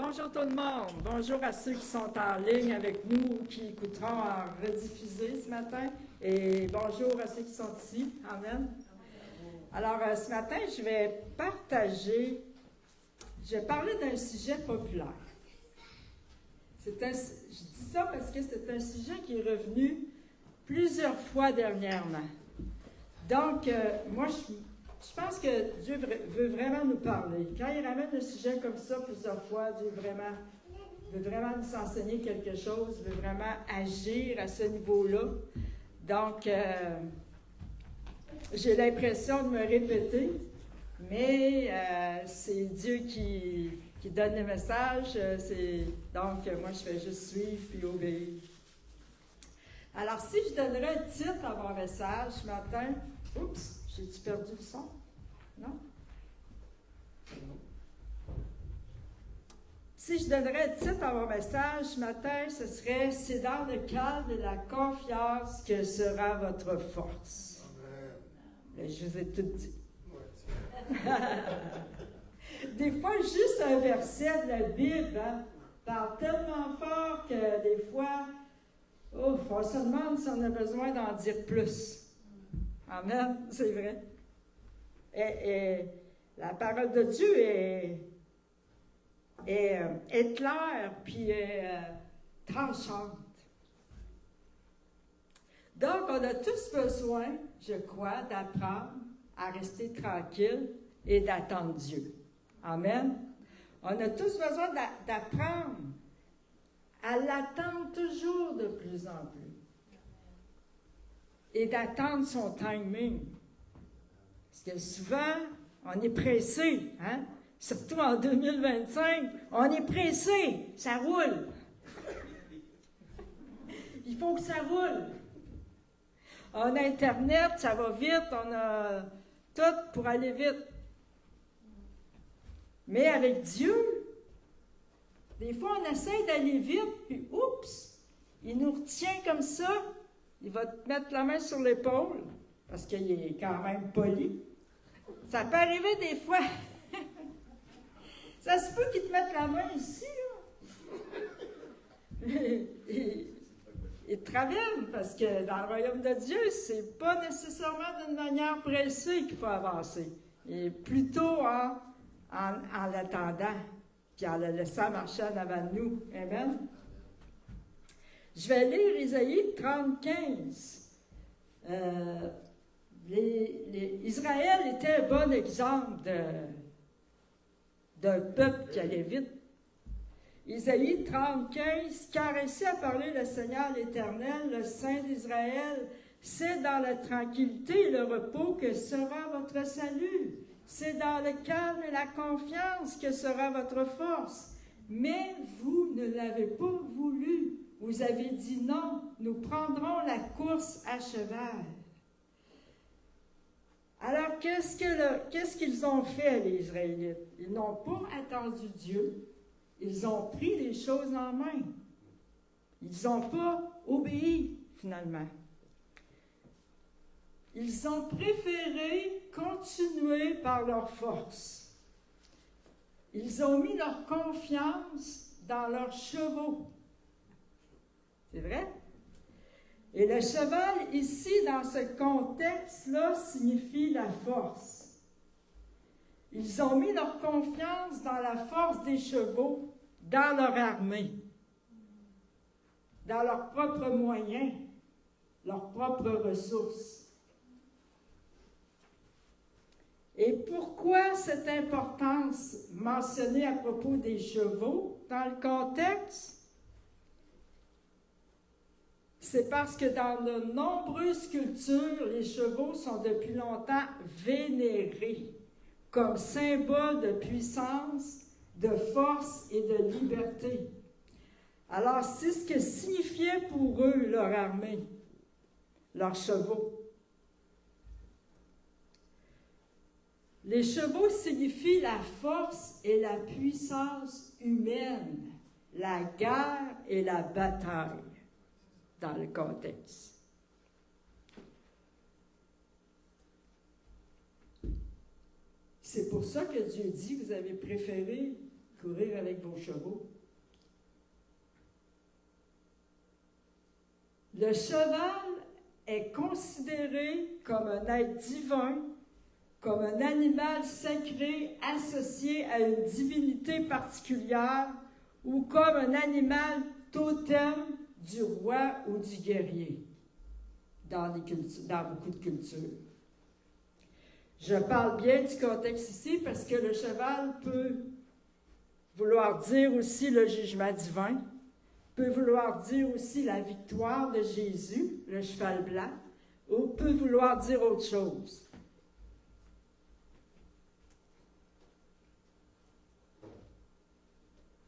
Bonjour tout le monde. Bonjour à ceux qui sont en ligne avec nous ou qui écouteront en rediffusé ce matin. Et bonjour à ceux qui sont ici. Amen. Alors, ce matin, je vais parler d'un sujet populaire. Je dis ça parce que c'est un sujet qui est revenu plusieurs fois dernièrement. Donc, moi, je pense que Dieu veut vraiment nous parler. Quand il ramène un sujet comme ça plusieurs fois, Dieu veut vraiment nous enseigner quelque chose, veut vraiment agir à ce niveau-là. Donc, j'ai l'impression de me répéter, mais c'est Dieu qui donne le message. Donc, moi, je fais juste suivre puis obéir. Alors, si je donnerais un titre à mon message ce matin, oups! J'ai-tu perdu le son? Non? Si je donnerais un titre à mon message ce matin, ce serait « C'est dans le calme et la confiance que sera votre force. » Je vous ai tout dit. Des fois, juste un verset de la Bible parle tellement fort que des fois, on se demande si on a besoin d'en dire plus. Amen, c'est vrai. Et la parole de Dieu est claire, puis tranchante. Donc, on a tous besoin, je crois, d'apprendre à rester tranquille et d'attendre Dieu. Amen. On a tous besoin d'apprendre à l'attendre toujours de plus en plus. Et d'attendre son timing. Parce que souvent, on est pressé, hein? Surtout en 2025, on est pressé, ça roule. Il faut que ça roule. On a Internet, ça va vite, on a tout pour aller vite. Mais avec Dieu, des fois, on essaie d'aller vite, puis oups, il nous retient comme ça. Il va te mettre la main sur l'épaule, parce qu'il est quand même poli. Ça peut arriver des fois. Ça se peut qu'il te mette la main ici, là. Il te ramène, parce que dans le royaume de Dieu, c'est pas nécessairement d'une manière pressée qu'il faut avancer. Et plutôt en l'attendant, puis en le laissant marcher en avant de nous. Amen. Je vais lire Isaïe 30:15. Israël était un bon exemple d'un peuple qui allait vite. Isaïe 30:15, « Car ainsi a parlé le Seigneur l'Éternel, le Saint d'Israël, c'est dans la tranquillité et le repos que sera votre salut. C'est dans le calme et la confiance que sera votre force. Mais vous ne l'avez pas voulu. Vous avez dit non, nous prendrons la course à cheval. » Alors, qu'est-ce qu'ils ont fait, les Israélites? Ils n'ont pas attendu Dieu. Ils ont pris les choses en main. Ils n'ont pas obéi, finalement. Ils ont préféré continuer par leur force. Ils ont mis leur confiance dans leurs chevaux. C'est vrai? Et le cheval, ici, dans ce contexte-là, signifie la force. Ils ont mis leur confiance dans la force des chevaux, dans leur armée, dans leurs propres moyens, leurs propres ressources. Et pourquoi cette importance mentionnée à propos des chevaux dans le contexte? C'est parce que dans de nombreuses cultures, les chevaux sont depuis longtemps vénérés comme symbole de puissance, de force et de liberté. Alors, c'est ce que signifiait pour eux leur armée, leurs chevaux. Les chevaux signifient la force et la puissance humaine, la guerre et la bataille dans le contexte. C'est pour ça que Dieu dit, vous avez préféré courir avec vos chevaux. Le cheval est considéré comme un être divin, comme un animal sacré associé à une divinité particulière ou comme un animal totem du roi ou du guerrier dans beaucoup de cultures. Je parle bien du contexte ici parce que le cheval peut vouloir dire aussi le jugement divin, peut vouloir dire aussi la victoire de Jésus, le cheval blanc, ou peut vouloir dire autre chose.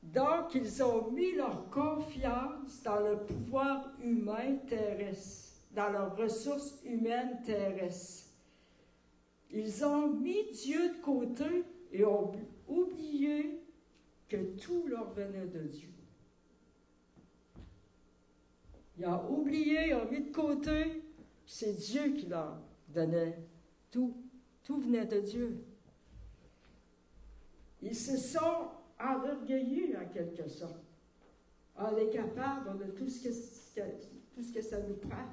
Donc, ils ont mis leur confiance dans le pouvoir humain terrestre, dans leurs ressources humaines terrestres. Ils ont mis Dieu de côté et ont oublié que tout leur venait de Dieu. Ils ont oublié, ils ont mis de côté, c'est Dieu qui leur donnait tout. Tout venait de Dieu. Ils se sont enorgueillis en quelque sorte. On est capable, on a tout ce que ça nous prend.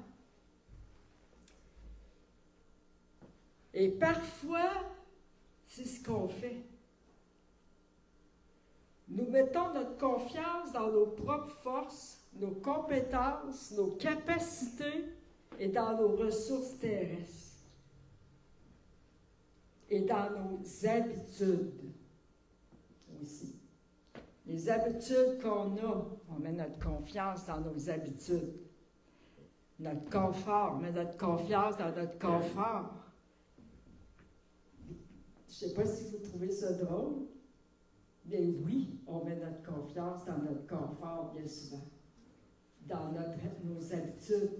Et parfois, c'est ce qu'on fait. Nous mettons notre confiance dans nos propres forces, nos compétences, nos capacités et dans nos ressources terrestres. Et dans nos habitudes aussi. Les habitudes qu'on a, on met notre confiance dans nos habitudes. Notre confort, on met notre confiance dans notre confort. Je ne sais pas si vous trouvez ça drôle, mais oui, on met notre confiance dans notre confort bien souvent, dans nos habitudes.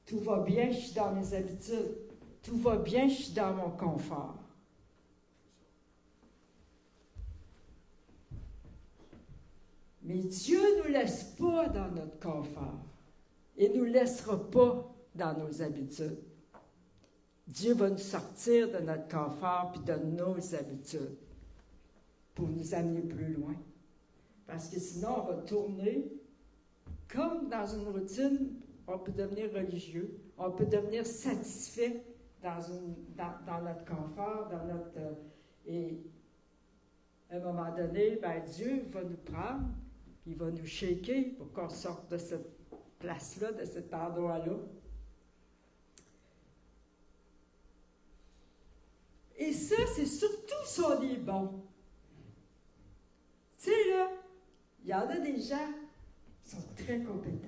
Tout va bien, je suis dans mes habitudes. Tout va bien, je suis dans mon confort. Mais Dieu ne nous laisse pas dans notre confort et ne nous laissera pas dans nos habitudes. Dieu va nous sortir de notre confort puis de nos habitudes pour nous amener plus loin. Parce que sinon, on va tourner comme dans une routine. On peut devenir religieux, on peut devenir satisfait dans notre confort, et à un moment donné, ben, Dieu va nous prendre, il va nous shaker pour qu'on sorte de cette place-là, de cet endroit-là. Et ça, c'est surtout si on est bon. Tu sais, là, il y en a des gens qui sont très compétents.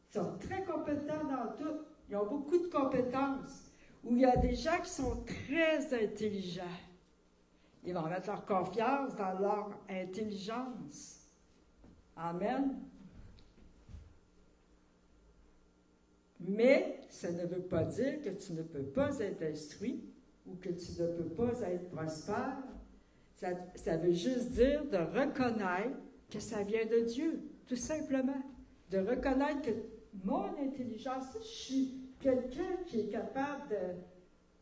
Ils sont très compétents dans tout. Ils ont beaucoup de compétences. Ou il y a des gens qui sont très intelligents. Ils vont mettre leur confiance dans leur intelligence. Amen. Mais ça ne veut pas dire que tu ne peux pas être instruit ou que tu ne peux pas être prospère. Ça veut juste dire de reconnaître que ça vient de Dieu, tout simplement. De reconnaître que mon intelligence, je suis quelqu'un qui est capable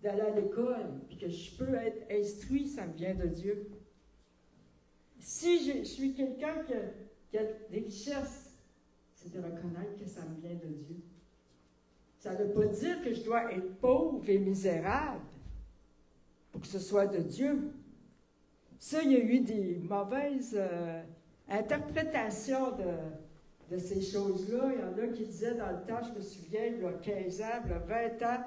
d'aller à l'école, puis que je peux être instruit, ça me vient de Dieu. Si je suis quelqu'un qui a des richesses, c'est de reconnaître que ça me vient de Dieu. Ça ne veut pas dire que je dois être pauvre et misérable pour que ce soit de Dieu. Ça, il y a eu des mauvaises interprétations de ces choses-là. Il y en a qui disaient dans le temps, je me souviens, il y a 15 ans, il y a 20 ans,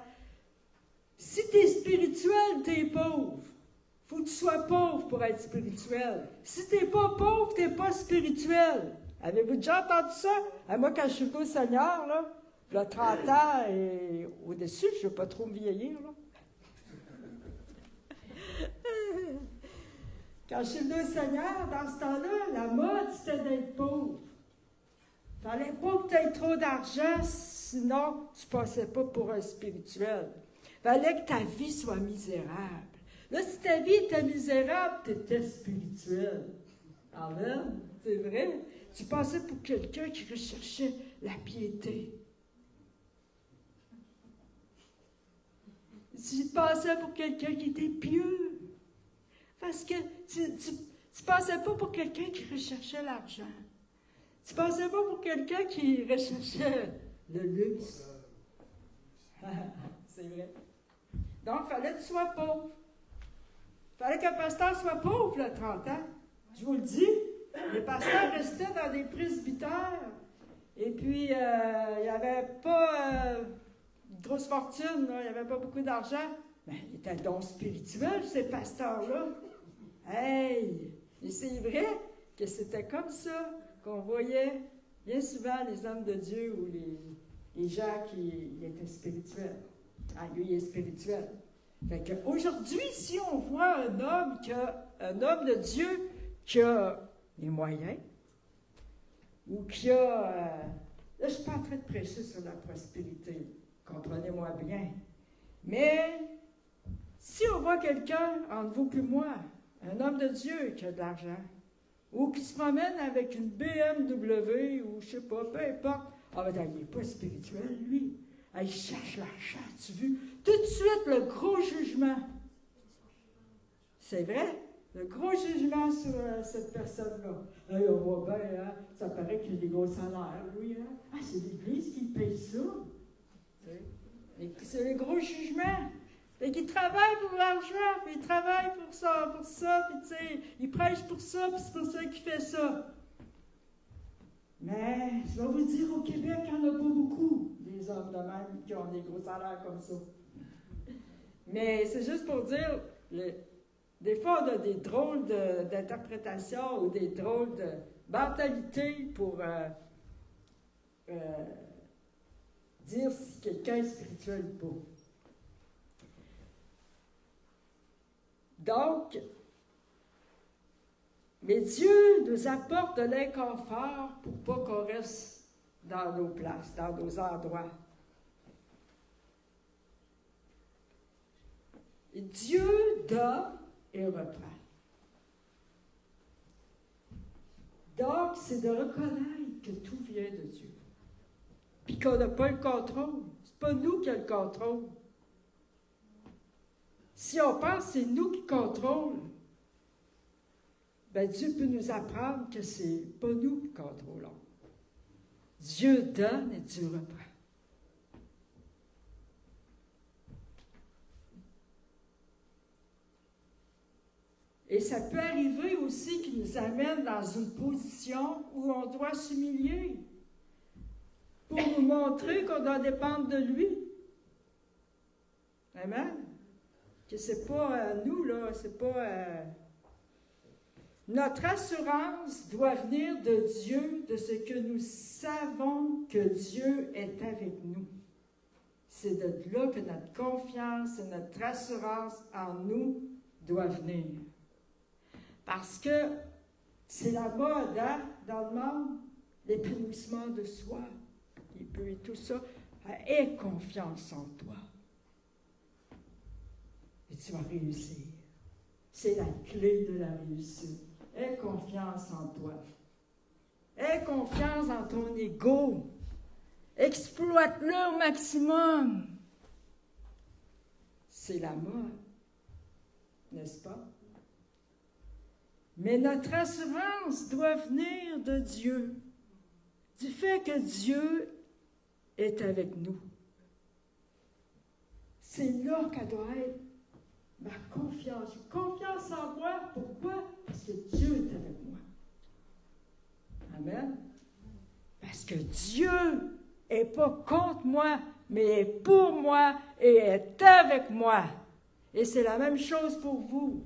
si tu es spirituel, tu es pauvre. Il faut que tu sois pauvre pour être spirituel. Si tu n'es pas pauvre, tu n'es pas spirituel. Avez-vous déjà entendu ça? Moi, quand je suis au Seigneur, là, il y a 30 ans et au-dessus, je ne veux pas trop me vieillir, là. Quand je suis venue au Seigneur, dans ce temps-là, la mode, c'était d'être pauvre. Il ne fallait pas que tu aies trop d'argent, sinon tu ne passais pas pour un spirituel. Il fallait que ta vie soit misérable. Là, si ta vie était misérable, tu étais spirituel. Amen. C'est vrai. Tu passais pour quelqu'un qui recherchait la piété. Tu passais pour quelqu'un qui était pieux. Parce que Tu ne passais pas pour quelqu'un qui recherchait l'argent. Tu ne passais pas pour quelqu'un qui recherchait le luxe. C'est vrai. Donc, il fallait que tu sois pauvre. Il fallait qu'un pasteur soit pauvre, là, 30 ans. Je vous le dis, les pasteurs restaient dans des presbytères. Et puis, il n'y avait pas une grosse fortune, là, il n'y avait pas beaucoup d'argent. Mais il était donc spirituel, ces pasteurs-là. Hey! Et c'est vrai que c'était comme ça qu'on voyait bien souvent les hommes de Dieu ou les gens qui étaient spirituels. Ah, lui, il est spirituel. Fait qu'aujourd'hui, si on voit un homme de Dieu qui a les moyens, ou qui a... là, je ne suis pas en train de prêcher sur la prospérité, comprenez-moi bien. Mais si on voit quelqu'un, entre vous et moi, un homme de Dieu qui a de l'argent, ou qui se promène avec une BMW, ou je ne sais pas, peu importe, ah ben, il n'est pas spirituel, lui. Ah, il cherche l'argent, tu vois. Tout de suite, le gros jugement. C'est vrai? Le gros jugement sur cette personne-là. Hey, on voit bien, hein? Ça paraît qu'il a des gros salaires, lui. Hein? Ah, c'est l'Église qui paye ça. C'est le gros jugement. Fait qu'il travaille pour l'argent, puis il travaille pour ça, puis tu sais, il prêche pour ça, puis c'est pour ça qu'il fait ça. Mais, je vais vous dire, au Québec, il n'y en a pas beaucoup, des hommes de même qui ont des gros salaires comme ça. Mais c'est juste pour dire, des fois, on a des drôles d'interprétations ou des drôles de mentalités pour dire si quelqu'un est spirituel ou pas. Donc, mais Dieu nous apporte de l'inconfort pour pas qu'on reste dans nos places, dans nos endroits. Et Dieu donne et reprend. Donc, c'est de reconnaître que tout vient de Dieu. Puis qu'on n'a pas le contrôle. C'est pas nous qui avons le contrôle. Si on pense que c'est nous qui contrôlons, ben Dieu peut nous apprendre que c'est pas nous qui contrôlons. Dieu donne et Dieu reprend. Et ça peut arriver aussi qu'il nous amène dans une position où on doit s'humilier pour nous montrer qu'on doit dépendre de lui. Amen? Que c'est pas nous, là, c'est pas... Notre assurance doit venir de Dieu, de ce que nous savons que Dieu est avec nous. C'est de là que notre confiance et notre assurance en nous doit venir. Parce que c'est la mode, hein, dans le monde, l'épanouissement de soi, et puis tout ça. Aie confiance en toi. Et tu vas réussir. C'est la clé de la réussite. Aie confiance en toi. Aie confiance en ton ego. Exploite-le au maximum. C'est la mode, n'est-ce pas? Mais notre assurance doit venir de Dieu, du fait que Dieu est avec nous. C'est là qu'elle doit être ma confiance. J'ai confiance en moi. Pourquoi? Parce que Dieu est avec moi. Amen. Parce que Dieu n'est pas contre moi, mais est pour moi et est avec moi. Et c'est la même chose pour vous.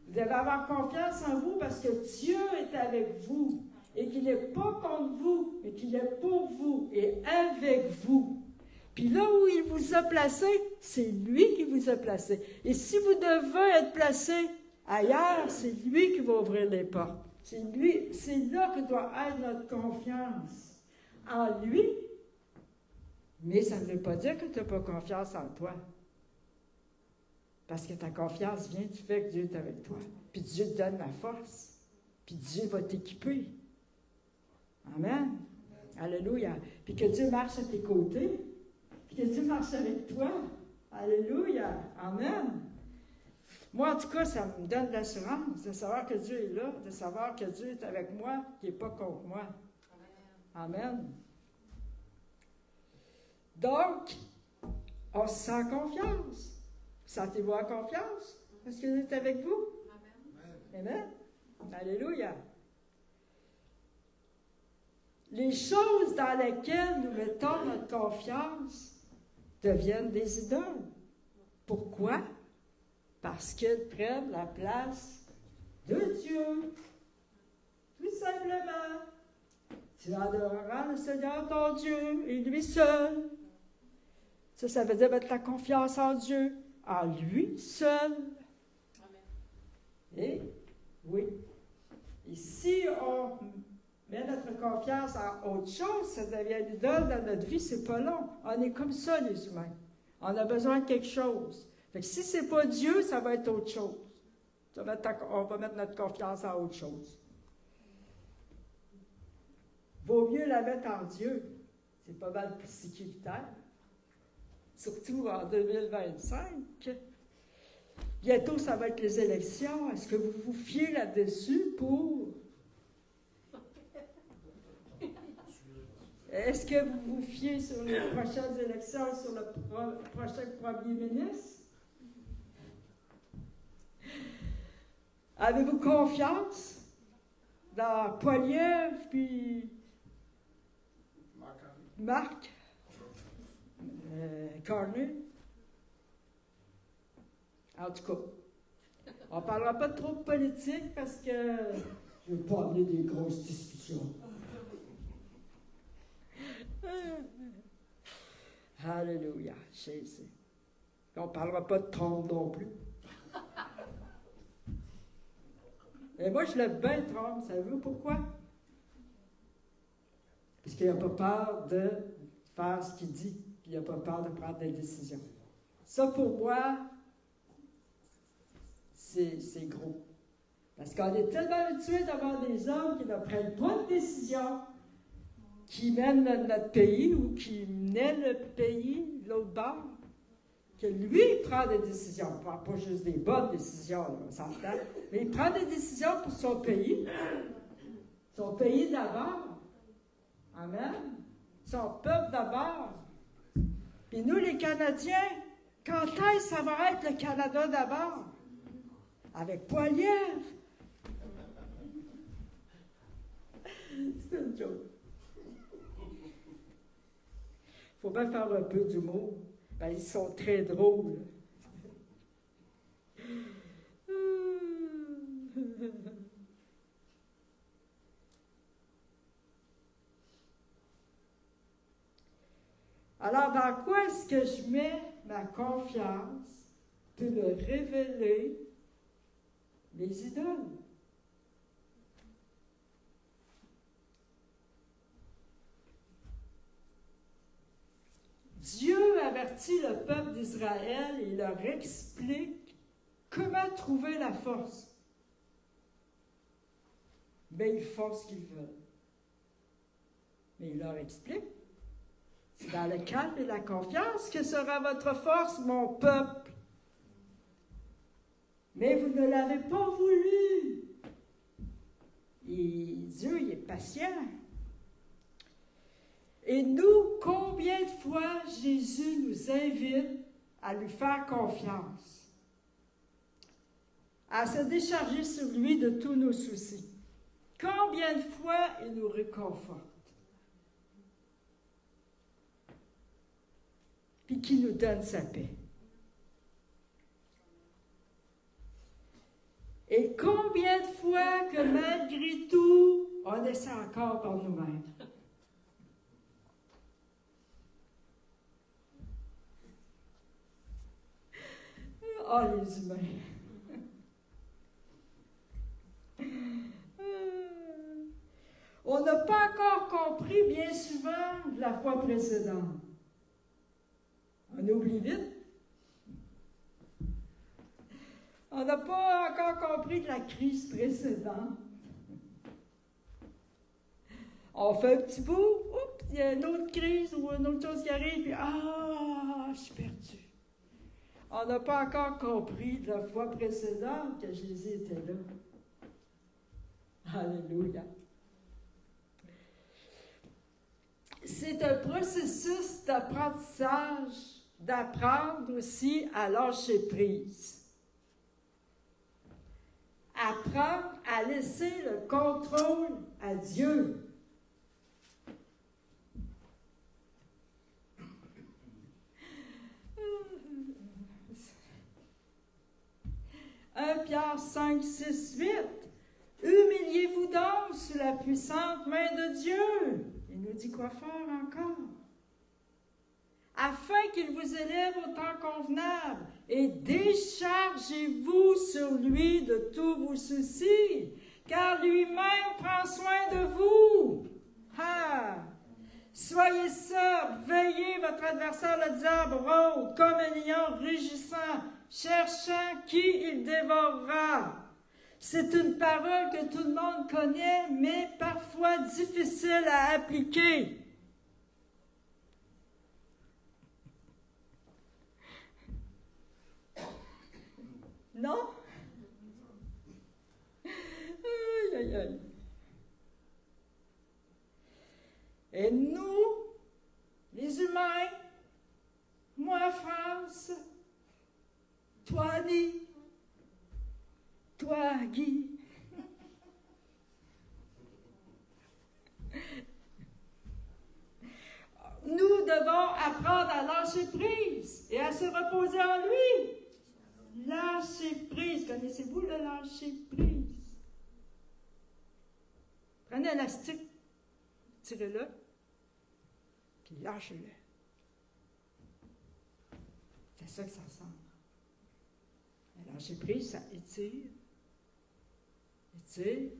Vous devez avoir confiance en vous parce que Dieu est avec vous et qu'il n'est pas contre vous, mais qu'il est pour vous et avec vous. Puis là où il vous a placé, c'est lui qui vous a placé. Et si vous devez être placé ailleurs, c'est lui qui va ouvrir les portes. C'est là que doit être notre confiance en lui. Mais ça ne veut pas dire que tu n'as pas confiance en toi. Parce que ta confiance vient du fait que Dieu est avec toi. Puis Dieu te donne la force. Puis Dieu va t'équiper. Amen. Alléluia. Puis que Dieu marche à tes côtés. Puis que Dieu marche avec toi. Alléluia. Amen. Moi, en tout cas, ça me donne de l'assurance de savoir que Dieu est là, de savoir que Dieu est avec moi, qu'il n'est pas contre moi. Amen. Donc, on se sent en confiance. Sentez-vous en confiance? Est-ce que Dieu est avec vous? Amen. Amen. Alléluia. Les choses dans lesquelles nous mettons notre confiance deviennent des idoles. Pourquoi? Parce qu'elles prennent la place de Dieu. Tout simplement. Tu adoreras le Seigneur ton Dieu et lui seul. Ça veut dire mettre ta confiance en Dieu, en lui seul. Amen. Et, oui. Et si on met notre confiance en autre chose, ça devient l'idole dans notre vie, c'est pas long. On est comme ça, les humains. On a besoin de quelque chose. Fait que si c'est pas Dieu, ça va être autre chose. On va mettre notre confiance en autre chose. Vaut mieux la mettre en Dieu. C'est pas mal plus sécuritaire. Surtout en 2025. Bientôt, ça va être les élections. Est-ce que vous vous fiez là-dessus pour... Est-ce que vous vous fiez sur les prochaines élections, sur le prochain premier ministre? Avez-vous confiance dans Poilievre puis Marc Carney? En tout cas, on ne parlera pas trop de politique parce que je ne veux pas amener des grosses discussions. Alléluia, Jésus. On ne parlera pas de Trump non plus. Et moi, je l'aime bien, Trump. Savez-vous pourquoi? Parce qu'il n'a pas peur de faire ce qu'il dit, puis il n'a pas peur de prendre des décisions. Ça, pour moi, c'est gros. Parce qu'on est tellement habitués d'avoir des hommes qui ne prennent pas de décision, qui mènent notre pays ou qui menaient le pays de l'autre bord, que lui, il prend des décisions. Il ne prend pas juste des bonnes décisions, là, on s'entend, mais il prend des décisions pour son pays d'abord. Amen. Son peuple d'abord. Puis nous, les Canadiens, quand est-ce que ça va être le Canada d'abord? Avec Poilievre. C'est une joke. Il faut bien faire un peu d'humour. Ben, ils sont très drôles. Alors, dans quoi est-ce que je mets ma confiance pour me révéler les idoles? Dieu avertit le peuple d'Israël et leur explique comment trouver la force. Mais ils font ce qu'ils veulent. Mais il leur explique. C'est dans le calme et la confiance que sera votre force, mon peuple. Mais vous ne l'avez pas voulu. Et Dieu, il est patient. Et nous, combien de fois Jésus nous invite à lui faire confiance, à se décharger sur lui de tous nos soucis? Combien de fois il nous réconforte? Puis qui nous donne sa paix? Et combien de fois que malgré tout, on essaie encore par nous-mêmes? Oh, les humains! On n'a pas encore compris bien souvent de la fois précédente. On oublie vite. On n'a pas encore compris de la crise précédente. On fait un petit bout, oups, il y a une autre crise ou une autre chose qui arrive, puis je suis perdu. On n'a pas encore compris de la fois précédente que Jésus était là. Alléluia. C'est un processus d'apprentissage, d'apprendre aussi à lâcher prise. Apprendre à laisser le contrôle à Dieu. 1 Pierre 5, 6, 8. Humiliez-vous donc sous la puissante main de Dieu. Il nous dit quoi faire encore? Afin qu'il vous élève au temps convenable, et déchargez-vous sur lui de tous vos soucis, car lui-même prend soin de vous. Ah! Soyez sobres, veillez, votre adversaire le diable rôde comme un lion rugissant, cherchant qui il dévorera. C'est une parole que tout le monde connaît, mais parfois difficile à appliquer. Non? Aïe, aïe, aïe. Et nous, les humains, moi, France, toi, Annie, toi, Guy, nous devons apprendre à lâcher prise et à se reposer en lui. Lâcher prise. Connaissez-vous le lâcher prise? Prenez un élastique, tirez-le, puis lâchez-le. C'est ça que ça ressemble. Lâcher prise, ça étire. Étire.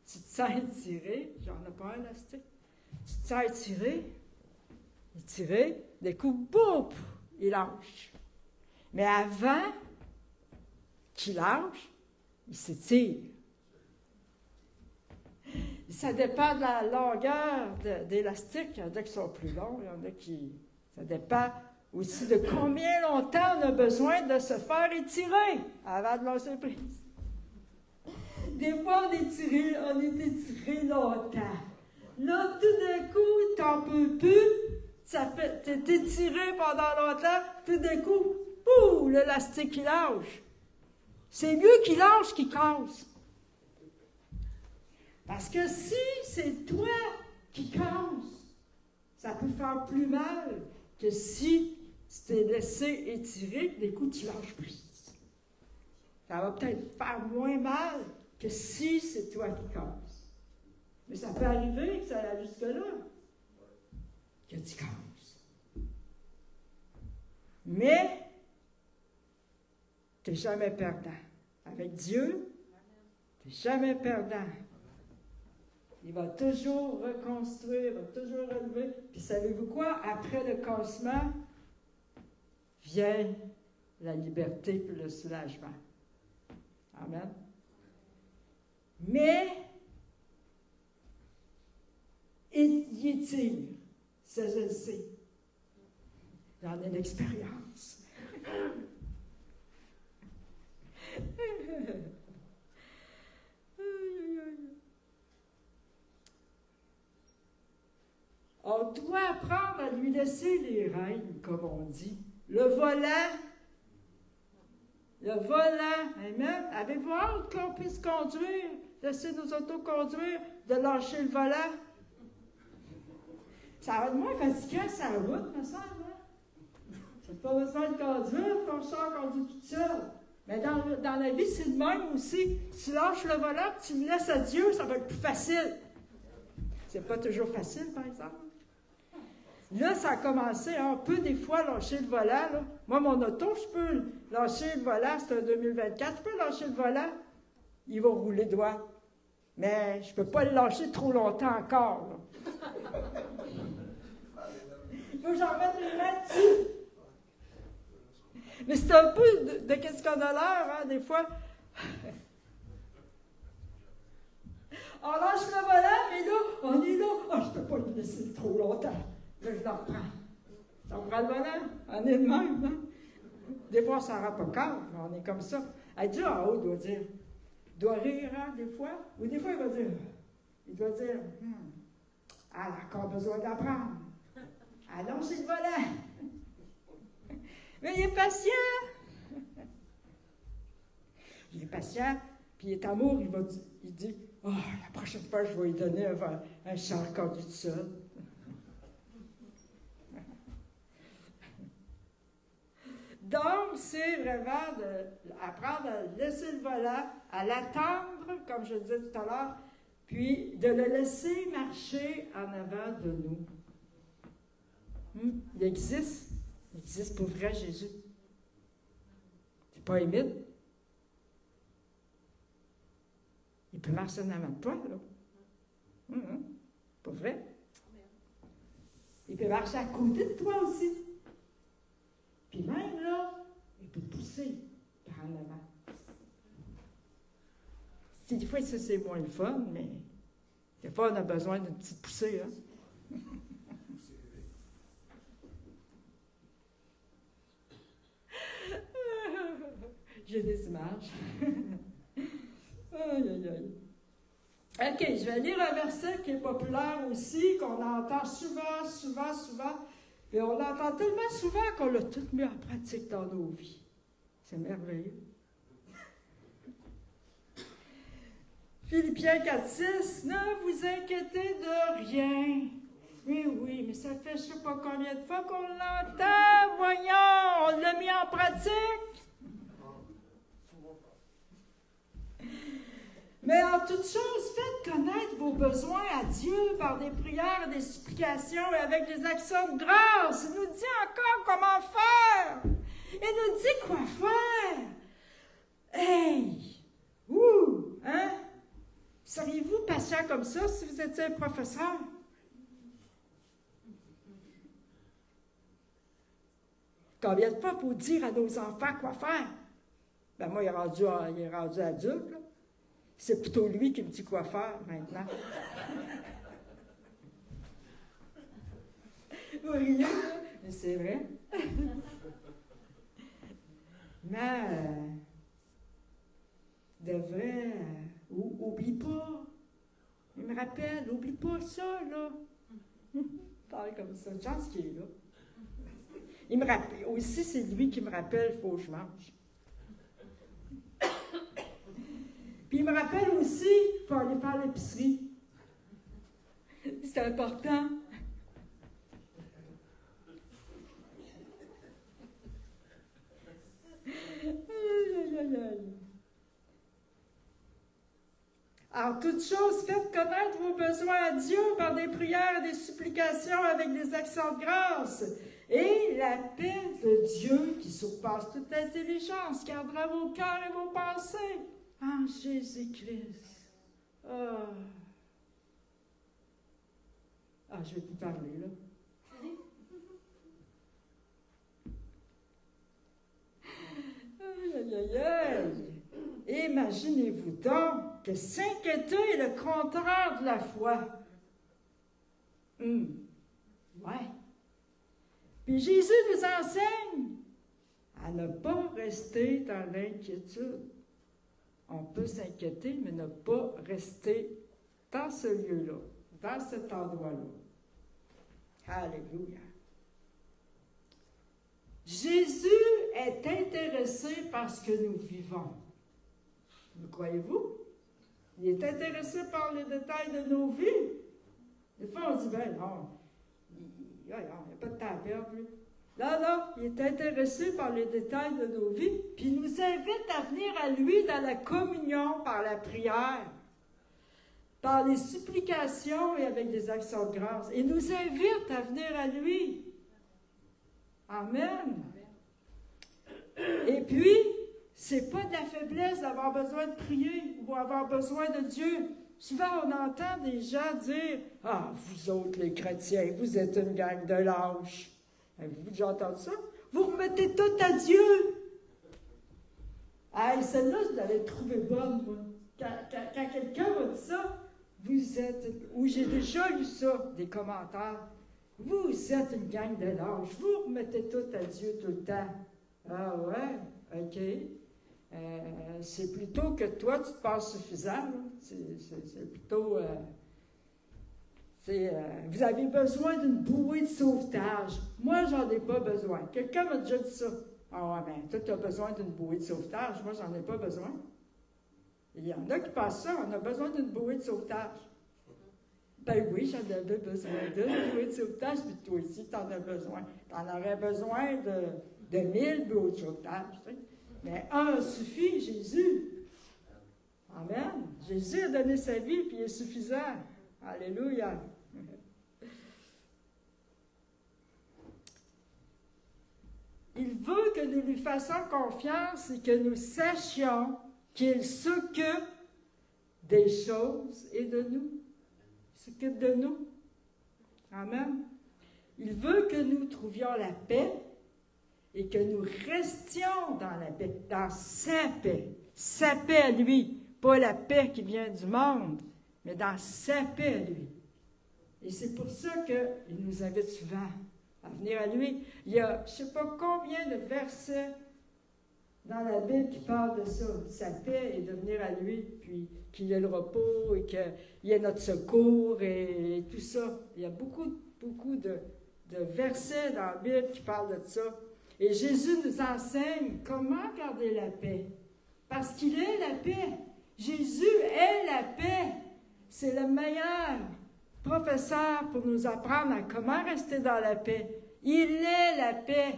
Tu te sens étiré. J'en ai pas un élastique. Tu te sens étiré. Étiré. Des coups, boum! Il lâche. Mais avant qu'il lâche, il s'étire. Ça dépend de la longueur d'élastique. Il y en a qui sont plus longs, il y en a qui... Ça dépend aussi de combien longtemps on a besoin de se faire étirer avant de lâcher prise. Des fois, on est étiré longtemps. Là, tout d'un coup, t'en peux plus. T'es étiré pendant longtemps. Tout d'un coup, boum, l'élastique qui lâche. C'est mieux qu'il lâche qu'il casse. Parce que si c'est toi qui casses, ça peut faire plus mal que si tu t'es laissé étirer, des coups, tu lâches prise. Ça va peut-être faire moins mal que si c'est toi qui casses. Mais ça peut arriver que ça aille jusque-là, que tu casses. Mais, tu n'es jamais perdant. Avec Dieu, tu n'es jamais perdant. Il va toujours reconstruire, il va toujours relever. Puis savez-vous quoi? Après le cassement, vient la liberté et le soulagement. Amen. Mais, il étire. Ça, je le sais. J'en ai l'expérience. On doit apprendre à lui laisser les rênes, comme on dit. Le volant. Amen. Avez-vous hâte qu'on puisse conduire, laisser nos autos conduire, de lâcher le volant? Ça va être moins fatigant sur la route, me semble. Hein? C'est pas besoin de conduire, ton char conduit tout seul. Mais dans la vie, c'est le même aussi. Si tu lâches le volant, tu me laisses à Dieu, ça va être plus facile. C'est pas toujours facile, par exemple. Là, ça a commencé, on peut des fois lâcher le volant. Là. Moi, mon auto, je peux lâcher le volant, c'est un 2024, je peux lâcher le volant, il va rouler droit. Mais je ne peux pas le lâcher trop longtemps encore. Là. Il faut que j'en mette les mains dessus. Mais c'est un peu de qu'est-ce qu'on a l'air, hein, des fois. On lâche le volant, mais là, on est là. Oh, je ne peux pas le laisser trop longtemps. Là, je le reprends. Ça me prend le volant. On est de même, hein? Des fois, on s'en rend pas compte, mais on est comme ça. Dieu en haut doit dire, doit rire, hein, des fois, ou des fois, il doit dire, elle a encore besoin d'apprendre. Allons sur le volant. Mais il est patient. Il est patient, puis il est amour, il dit, oh, la prochaine fois, je vais lui donner un char conduit tout seul. Donc, c'est vraiment d'apprendre à laisser le volant, à l'attendre, comme je disais tout à l'heure, puis de le laisser marcher en avant de nous. Il existe pour vrai Jésus. C'est pas un mythe. Il peut marcher en avant de toi, là. Pas vrai. Il peut marcher à côté de toi aussi. Puis même, là, il peut te pousser par en avant. Si des fois, ça, c'est moins le fun, mais des fois, on a besoin d'une petite poussée, hein. J'ai des images. Aïe, aïe, aïe. OK, je vais lire un verset qui est populaire aussi, qu'on entend souvent. Et on l'entend tellement souvent qu'on l'a tout mis en pratique dans nos vies. C'est merveilleux. Philippiens 4,6, ne vous inquiétez de rien. Oui, mais ça fait je ne sais pas combien de fois qu'on l'entend. Voyons, on l'a mis en pratique. Mais en toutes choses, faites connaître vos besoins à Dieu par des prières, des supplications et avec des actions de grâce. Il nous dit encore comment faire. Il nous dit quoi faire. Hey! Hein? Seriez-vous patient comme ça si vous étiez un professeur? Combien de fois il faut dire à nos enfants quoi faire? Ben moi, il est rendu adulte, là. C'est plutôt lui qui me dit quoi faire maintenant. Vous riez, là? Mais c'est vrai. Mais, devrait... oublie pas. Il me rappelle, oublie pas ça, là. Parle comme ça, une chance qu'il est là. Il me rappelle, aussi, c'est lui qui me rappelle, il faut que je mange. Puis il me rappelle aussi qu'il faut aller faire l'épicerie. C'est important. En toutes choses, faites connaître vos besoins à Dieu par des prières et des supplications avec des actions de grâce. Et la paix de Dieu, qui surpasse toute intelligence, gardera vos cœurs et vos pensées en Jésus-Christ. Je vais vous parler, là. Imaginez-vous donc que s'inquiéter est le contraire de la foi. Ouais. Puis Jésus nous enseigne à ne pas rester dans l'inquiétude. On peut s'inquiéter, mais ne pas rester dans ce lieu-là, dans cet endroit-là. Alléluia. Jésus est intéressé par ce que nous vivons. Le croyez-vous? Il est intéressé par les détails de nos vies. Des fois, on dit, ben non, il n'y a pas de temps à perdre, lui. Non, il est intéressé par les détails de nos vies, puis il nous invite à venir à lui dans la communion par la prière, par les supplications et avec des actions de grâce. Il nous invite à venir à lui. Amen. Et puis, c'est pas de la faiblesse d'avoir besoin de prier ou avoir besoin de Dieu. Souvent, on entend des gens dire « Ah, vous autres, les chrétiens, vous êtes une gang de lâches. » Avez-vous déjà entendu ça? Vous remettez tout à Dieu. Hey, celle-là, je l'avais trouvée bonne, moi. Quand quelqu'un m'a dit ça, vous êtes... Ou j'ai déjà lu ça, des commentaires. Vous êtes une gang de lâches. Vous remettez tout à Dieu tout le temps. Ah ouais, OK. C'est plutôt que toi, tu te penses suffisant. Là. C'est plutôt... vous avez besoin d'une bouée de sauvetage. Moi, j'en ai pas besoin. Quelqu'un m'a déjà dit ça. Ah ouais, mais toi, tu as besoin d'une bouée de sauvetage. Moi, j'en ai pas besoin. Il y en a qui pensent ça. On a besoin d'une bouée de sauvetage. Ben oui, j'en avais besoin d'une bouée de sauvetage, puis toi aussi, tu en as besoin. Tu en aurais besoin de 1000 bouées de sauvetage. Tu sais. Mais un suffit, Jésus. Amen. Jésus a donné sa vie, puis il est suffisant. Alléluia. Il veut que nous lui fassions confiance et que nous sachions qu'il s'occupe des choses et de nous. Il s'occupe de nous. Amen. Il veut que nous trouvions la paix et que nous restions dans la paix, dans sa paix. Sa paix à lui, pas la paix qui vient du monde, mais dans sa paix à lui. Et c'est pour ça qu'il nous invite souvent à venir à lui. Il y a, je ne sais pas combien de versets dans la Bible qui parlent de ça. Sa paix et de venir à lui, puis qu'il ait le repos et qu'il ait notre secours et tout ça. Il y a beaucoup de versets dans la Bible qui parlent de ça. Et Jésus nous enseigne comment garder la paix. Parce qu'il est la paix. Jésus est la paix. C'est le meilleur professeur pour nous apprendre à comment rester dans la paix. Il est la paix.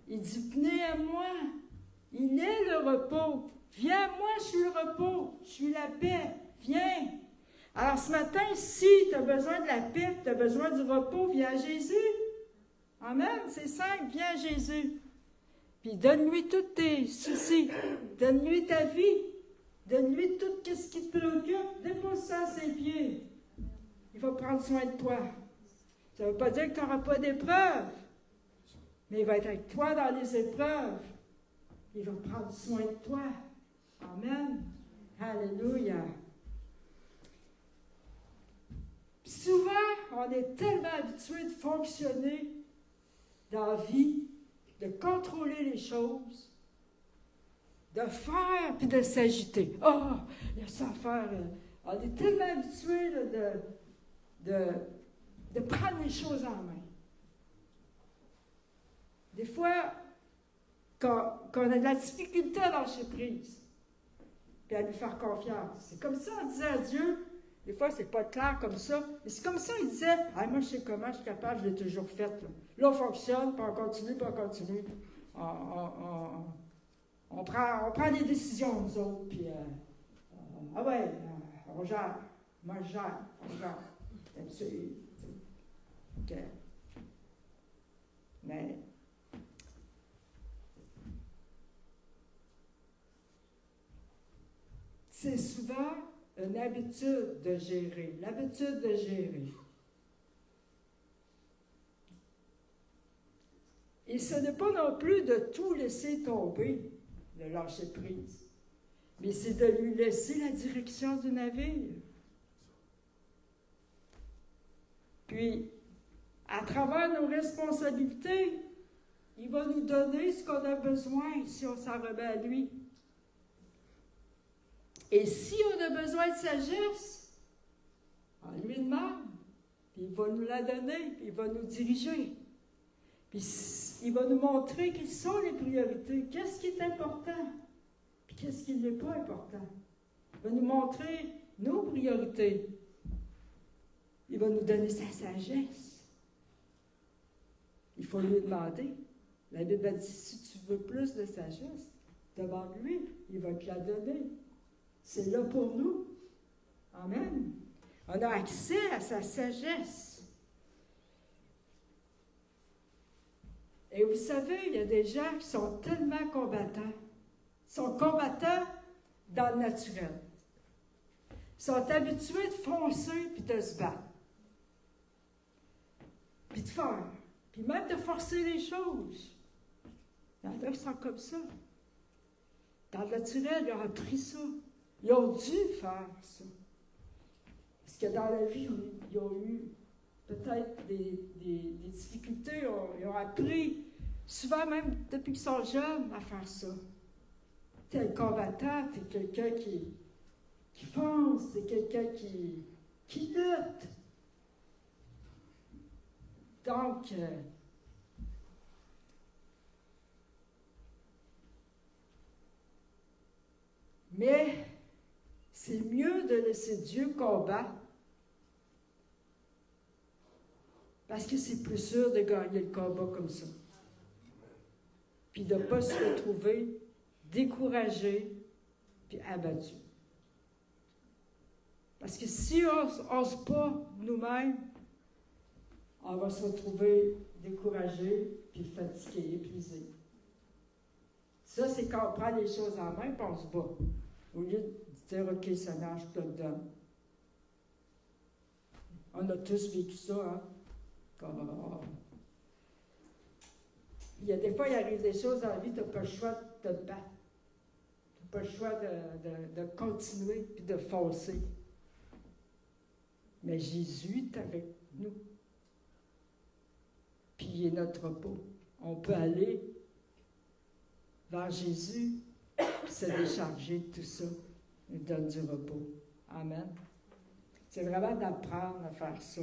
Il dit, venez à moi. Il est le repos. Viens à moi, je suis le repos. Je suis la paix. Viens. Alors ce matin, si tu as besoin de la paix, tu as besoin du repos, viens à Jésus. Amen. C'est simple. Viens à Jésus. Puis donne-lui tous tes soucis. Donne-lui ta vie. Donne-lui tout ce qui te préoccupe. Dépose ça à ses pieds. Il va prendre soin de toi. Ça ne veut pas dire que tu n'auras pas d'épreuves, mais il va être avec toi dans les épreuves. Il va prendre soin de toi. Amen. Alléluia. Puis souvent, on est tellement habitué de fonctionner dans la vie, de contrôler les choses, de faire puis de s'agiter. Oh, il y a ça à faire. On est tellement habitué de prendre les choses en main. Des fois, quand on a de la difficulté à lâcher prise, puis à lui faire confiance. C'est comme ça on disait à Dieu. Des fois, c'est pas clair comme ça, mais c'est comme ça il disait, ah, moi je sais comment, je suis capable, je l'ai toujours fait. Là, on fonctionne, puis on continue, puis on continue. On prend des décisions, nous autres, puis ah ouais, on gère. Moi, je gère, on gère. OK. Mais c'est souvent une habitude de gérer, l'habitude de gérer. Et ce n'est pas non plus de tout laisser tomber, de lâcher prise, mais c'est de lui laisser la direction du navire. Puis, à travers nos responsabilités, il va nous donner ce qu'on a besoin si on s'en remet à lui. Et si on a besoin de sagesse, on lui demande, puis il va nous la donner, puis il va nous diriger. Puis il va nous montrer quelles sont les priorités, qu'est-ce qui est important, puis qu'est-ce qui n'est pas important. Il va nous montrer nos priorités. Il va nous donner sa sagesse. Il faut lui demander. La Bible dit, si tu veux plus de sagesse, demande-lui, il va te la donner. C'est là pour nous. Amen. On a accès à sa sagesse. Et vous savez, il y a des gens qui sont tellement combattants. Ils sont combattants dans le naturel. Ils sont habitués de foncer puis de se battre. Puis de faire. Puis même de forcer les choses. Il y en a qui sont comme ça. Dans le naturel, ils ont appris ça. Ils ont dû faire ça. Parce que dans la vie, ils ont eu peut-être des difficultés. Ils ont appris souvent même depuis qu'ils sont jeunes, à faire ça. Tu es un combattant, tu es quelqu'un qui fonce, tu es quelqu'un qui lutte. Donc, mais c'est mieux de laisser Dieu combattre parce que c'est plus sûr de gagner le combat comme ça. Puis de ne pas se retrouver découragé puis abattu. Parce que si on n'ose pas nous-mêmes, on va se retrouver découragé puis fatigué, épuisé. Ça, c'est quand on prend les choses en main et on se bat. Au lieu de dire, OK, Seigneur, je te le donne. On a tous vécu ça, hein? Il y a des fois, il arrive des choses dans la vie, tu n'as pas le choix de te battre. Tu n'as pas le choix de continuer et de foncer. Mais Jésus est avec nous. Puis il est notre repos. On peut aller vers Jésus et se décharger de tout ça. Il nous donne du repos. Amen. C'est vraiment d'apprendre à faire ça.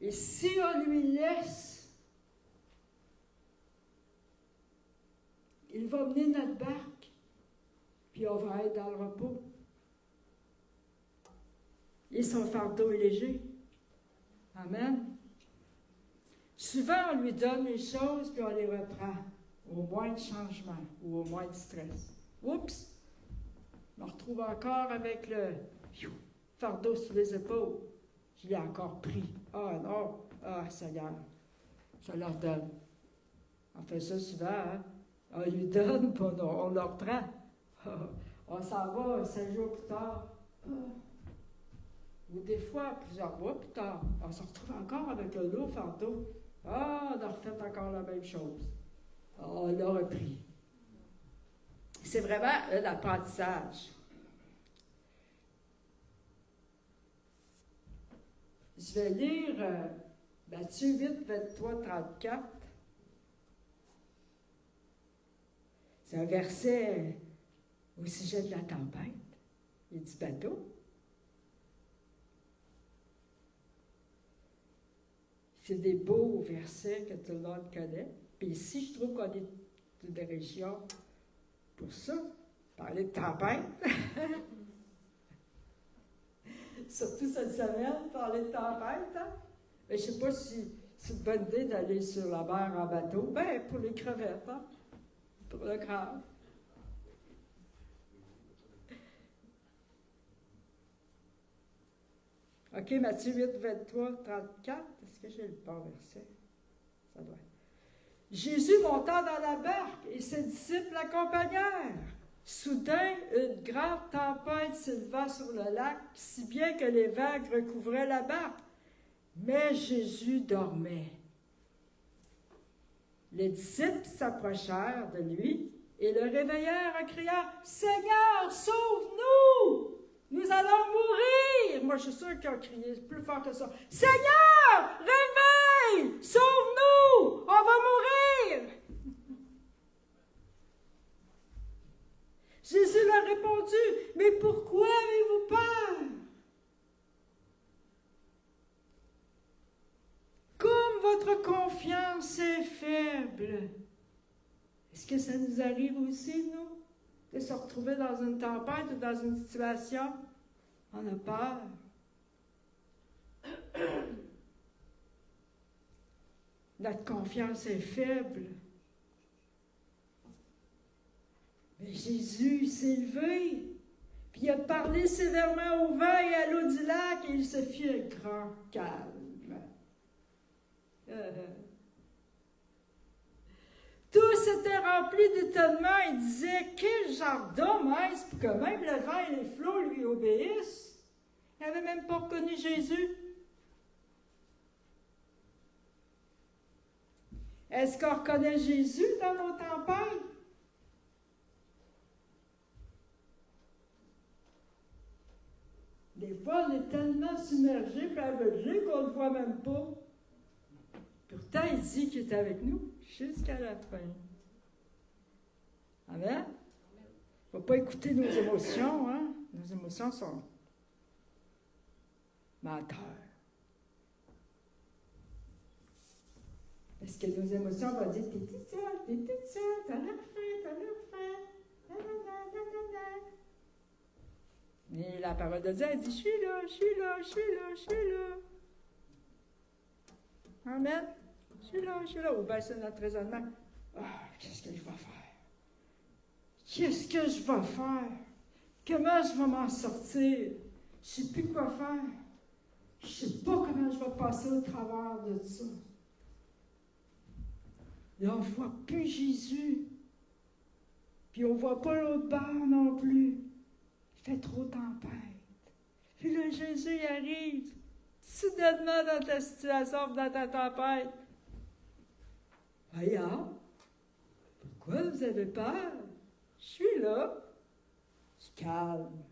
Et si on lui laisse, il va mener notre barque, puis on va être dans le repos. Et son fardeau est léger. Amen. Souvent, on lui donne les choses, puis on les reprend, au moins de changement ou au moins de stress. Oups! On retrouve encore avec le fardeau sur les épaules. Je l'ai encore pris. Ah non! Ah, Seigneur! Je leur donne. On fait ça souvent, hein? On lui donne, puis on le reprend. On s'en va 5 jours plus tard. Ou des fois, plusieurs mois plus tard, on se retrouve encore avec un lourd fardeau. Ah, on a refait encore la même chose. On l'a repris. C'est vraiment un apprentissage. Je vais lire Matthieu 8, 23, 34. C'est un verset au sujet de la tempête et du bateau. C'est des beaux versets que tout le monde connaît. Puis ici, je trouve qu'on est d'une région pour ça, parler de tempête. Surtout cette semaine, parler de tempête. Hein? Mais je ne sais pas si c'est une bonne idée d'aller sur la mer en bateau. Ben, pour les crevettes, hein? Pour le crabe. OK, Matthieu 8, 23, 34. Est-ce que j'ai le bon verset? Ça doit être. Jésus monta dans la barque et ses disciples l'accompagnèrent. Soudain, une grande tempête s'éleva sur le lac, si bien que les vagues recouvraient la barque. Mais Jésus dormait. Les disciples s'approchèrent de lui et le réveillèrent en criant « Seigneur, sauve-nous! Nous allons mourir! » Moi, je suis sûre qu'ils ont crié plus fort que ça. « Seigneur, réveille! Sauve-nous! On va mourir! » Jésus leur a répondu « Mais pourquoi avez-vous peur? Comme votre confiance est faible. » Est-ce que ça nous arrive aussi, nous, de se retrouver dans une tempête ou dans une situation? On a peur. Notre confiance est faible. Mais Jésus s'est levé, puis il a parlé sévèrement au vent et à l'eau du lac, et il se fit un grand calme. Tous étaient remplis d'étonnement et disaient « Quel genre d'homme est-ce pour que même le vent et les flots lui obéissent? » Ils n'avaient même pas reconnu Jésus. Est-ce qu'on reconnaît Jésus dans nos tempêtes? Des fois, fois, on est tellement submergé et aveuglé qu'on ne le voit même pas. Pourtant, il dit qu'il est avec nous jusqu'à la fin. Amen? Il ne faut pas écouter nos émotions, hein? Nos émotions sont menteurs. Parce que nos émotions vont dire, t'es toute seule, t'as l'air faim. Mais la parole de Dieu, elle dit, je suis là. Amen. Je suis là. Ou bien c'est notre raisonnement. Qu'est-ce que je vais faire? Comment je vais m'en sortir? Je ne sais plus quoi faire. Je ne sais pas comment je vais passer au travers de ça. Et on ne voit plus Jésus. Puis on ne voit pas l'autre bord non plus. Il fait trop tempête. Puis là, Jésus il arrive soudainement dans ta situation, dans ta tempête. Voyons, pourquoi vous avez peur? Je suis là. Tu calmes.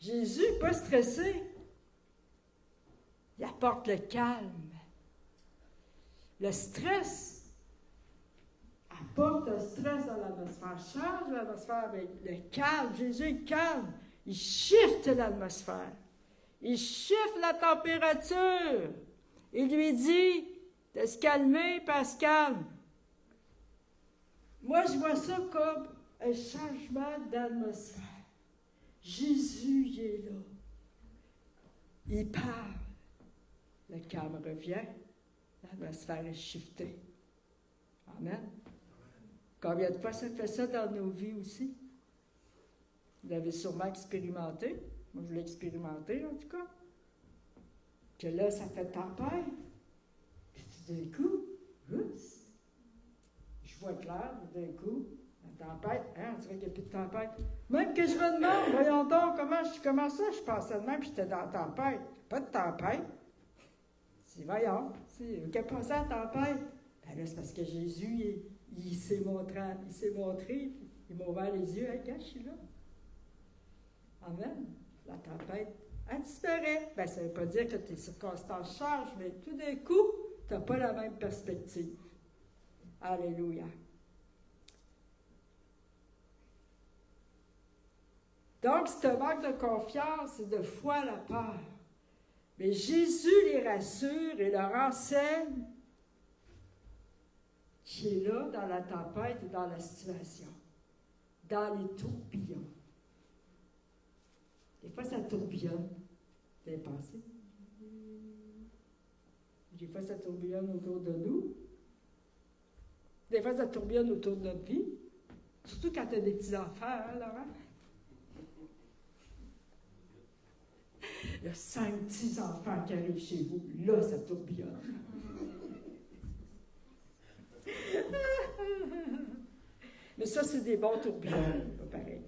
Jésus n'est pas stressé. Il apporte le calme. Le stress apporte un stress dans l'atmosphère. Change l'atmosphère avec le calme. Jésus est calme. Il shift l'atmosphère. Il shift la température. Il lui dit de se calmer, Pascal. Moi, je vois ça comme un changement d'atmosphère. Jésus, il est là. Il parle. Le calme revient. L'atmosphère est shiftée. Amen. Combien de fois ça fait ça dans nos vies aussi? Vous l'avez sûrement expérimenté. Moi, je l'ai expérimenté, en tout cas. Que là, ça fait tempête. Puis tout d'un coup, oups, je vois clair, d'un coup, la tempête, on dirait qu'il n'y a plus de tempête. Même que je me demande, voyons donc, comment ça, je pensais de même, puis j'étais dans la tempête. Pas de tempête. C'est, voyons, qu'est-ce qui passé à la tempête? Ben là, c'est parce que Jésus, il s'est montré, il m'a ouvert les yeux. Hey, gars, je suis là. Amen. La tempête, elle disparaît. Ben, ça ne veut pas dire que tes circonstances changent, mais tout d'un coup, tu n'as pas la même perspective. Alléluia. Donc, c'est un manque de confiance et de foi, la peur. Mais Jésus les rassure et leur enseigne qui est là dans la tempête et dans la situation, dans les tourbillons. Des fois, ça tourbillonne. Vous avez pensé? Des fois, ça tourbillonne autour de nous. Des fois, ça tourbillonne autour de notre vie. Surtout quand tu as des petits-enfants, hein, Laurent? Il y a 5 petits-enfants qui arrivent chez vous. Là, ça tourbillonne. Mais ça, c'est des bons tourbillons, pas pareil.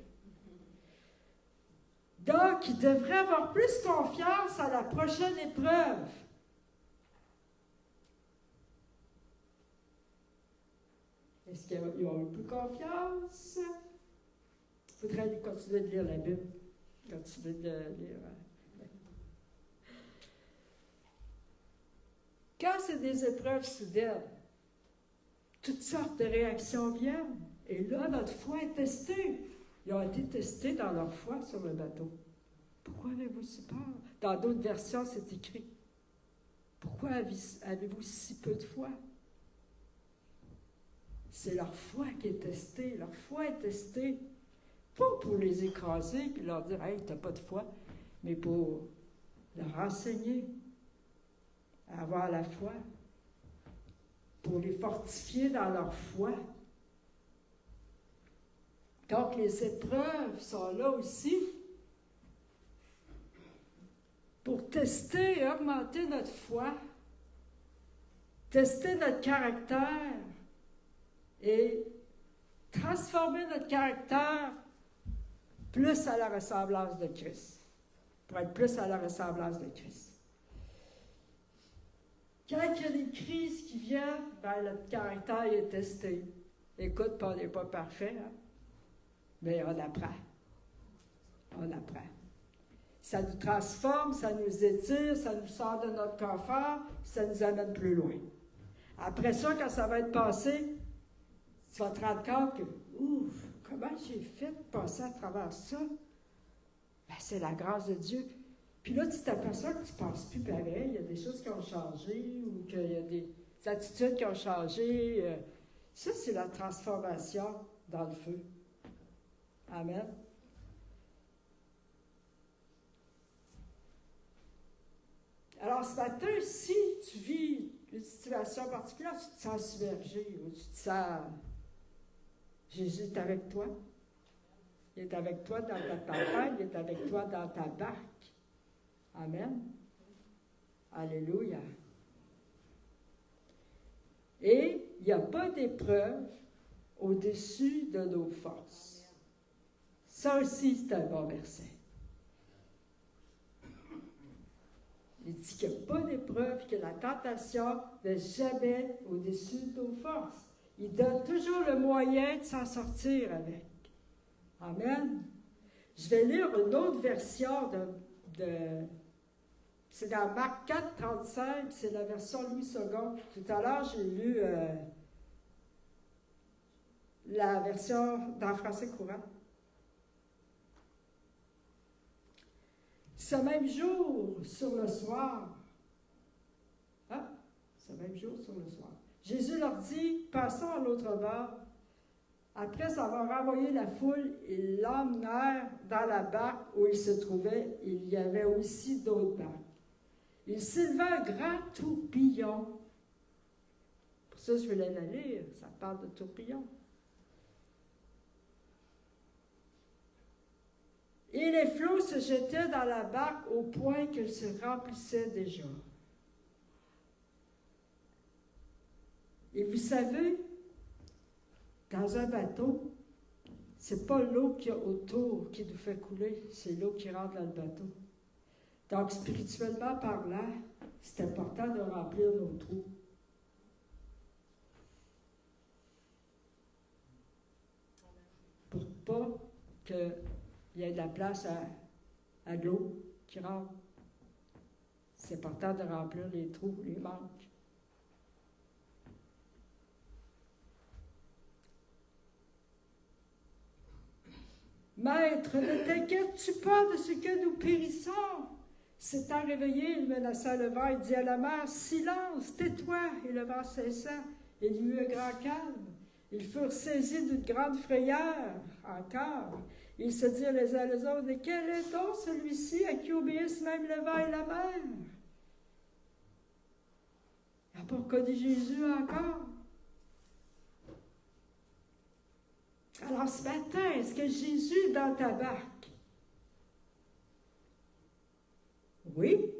Donc, ils devraient avoir plus confiance à la prochaine épreuve. Est-ce qu'ils ont eu plus confiance? Il faudrait continuer de lire la Bible. Continuer de lire. Quand c'est des épreuves soudaines, toutes sortes de réactions viennent. Et là, notre foi est testée. Ils ont été testés dans leur foi sur le bateau. Pourquoi avez-vous si peur? Dans d'autres versions, c'est écrit. Pourquoi avez-vous si peu de foi? C'est leur foi qui est testée. Leur foi est testée. Pas pour les écraser et leur dire « Hey, t'as pas de foi », mais pour leur enseigner à avoir la foi, pour les fortifier dans leur foi. Donc, les épreuves sont là aussi pour tester et augmenter notre foi, tester notre caractère et transformer notre caractère plus à la ressemblance de Christ, pour être plus à la ressemblance de Christ. Quand il y a des crises qui viennent, ben, notre caractère est testé. Écoute, on n'est pas parfait, hein? Mais on apprend. On apprend. Ça nous transforme, ça nous étire, ça nous sort de notre confort, ça nous amène plus loin. Après ça, quand ça va être passé, tu vas te rendre compte que, ouf, comment j'ai fait de passer à travers ça? Ben, c'est la grâce de Dieu. Puis là, tu t'aperçois que tu ne penses plus pareil. Il y a des choses qui ont changé ou qu'il y a des attitudes qui ont changé. Ça, c'est la transformation dans le feu. Amen. Alors, ce matin, si tu vis une situation particulière, tu te sens submergé ou tu te sens... Jésus est avec toi. Il est avec toi dans ta tempête, il est avec toi dans ta barque. Amen. Alléluia. Et il n'y a pas d'épreuve au-dessus de nos forces. Ça aussi, c'est un bon verset. Il dit qu'il n'y a pas d'épreuve, que la tentation n'est jamais au-dessus de nos forces. Il donne toujours le moyen de s'en sortir avec. Amen. Je vais lire une autre version c'est dans Marc 4, 35, c'est la version Louis II. Tout à l'heure, j'ai lu la version dans français courant. Ce même jour, sur le soir, Jésus leur dit, passons à l'autre bord. Après avoir envoyé la foule, ils l'emmenèrent dans la barque où il se trouvait. Il y avait aussi d'autres barques. Il s'éleva un grand tourbillon. Pour ça, je voulais la lire. Ça parle de tourbillon. Et les flots se jetaient dans la barque au point qu'elle se remplissait déjà. Et vous savez, dans un bateau, c'est pas l'eau qu'il y a autour qui nous fait couler, c'est l'eau qui rentre dans le bateau. Donc, spirituellement parlant, c'est important de remplir nos trous. Pour pas qu'il y ait de la place à l'eau qui rentre. C'est important de remplir les trous, les manques. Maître, ne t'inquiètes-tu pas de ce que nous périssons? S'étant réveillé, il menaça le vent et dit à la mer, silence, tais-toi, et le vent cessa, et il y eut un grand calme. Ils furent saisis d'une grande frayeur, encore. Ils se dirent les uns les autres, et quel est donc celui-ci à qui obéissent même le vent et la mer? Il n'a pas connu Jésus encore. Alors ce matin, est-ce que Jésus est dans ta barque? Oui.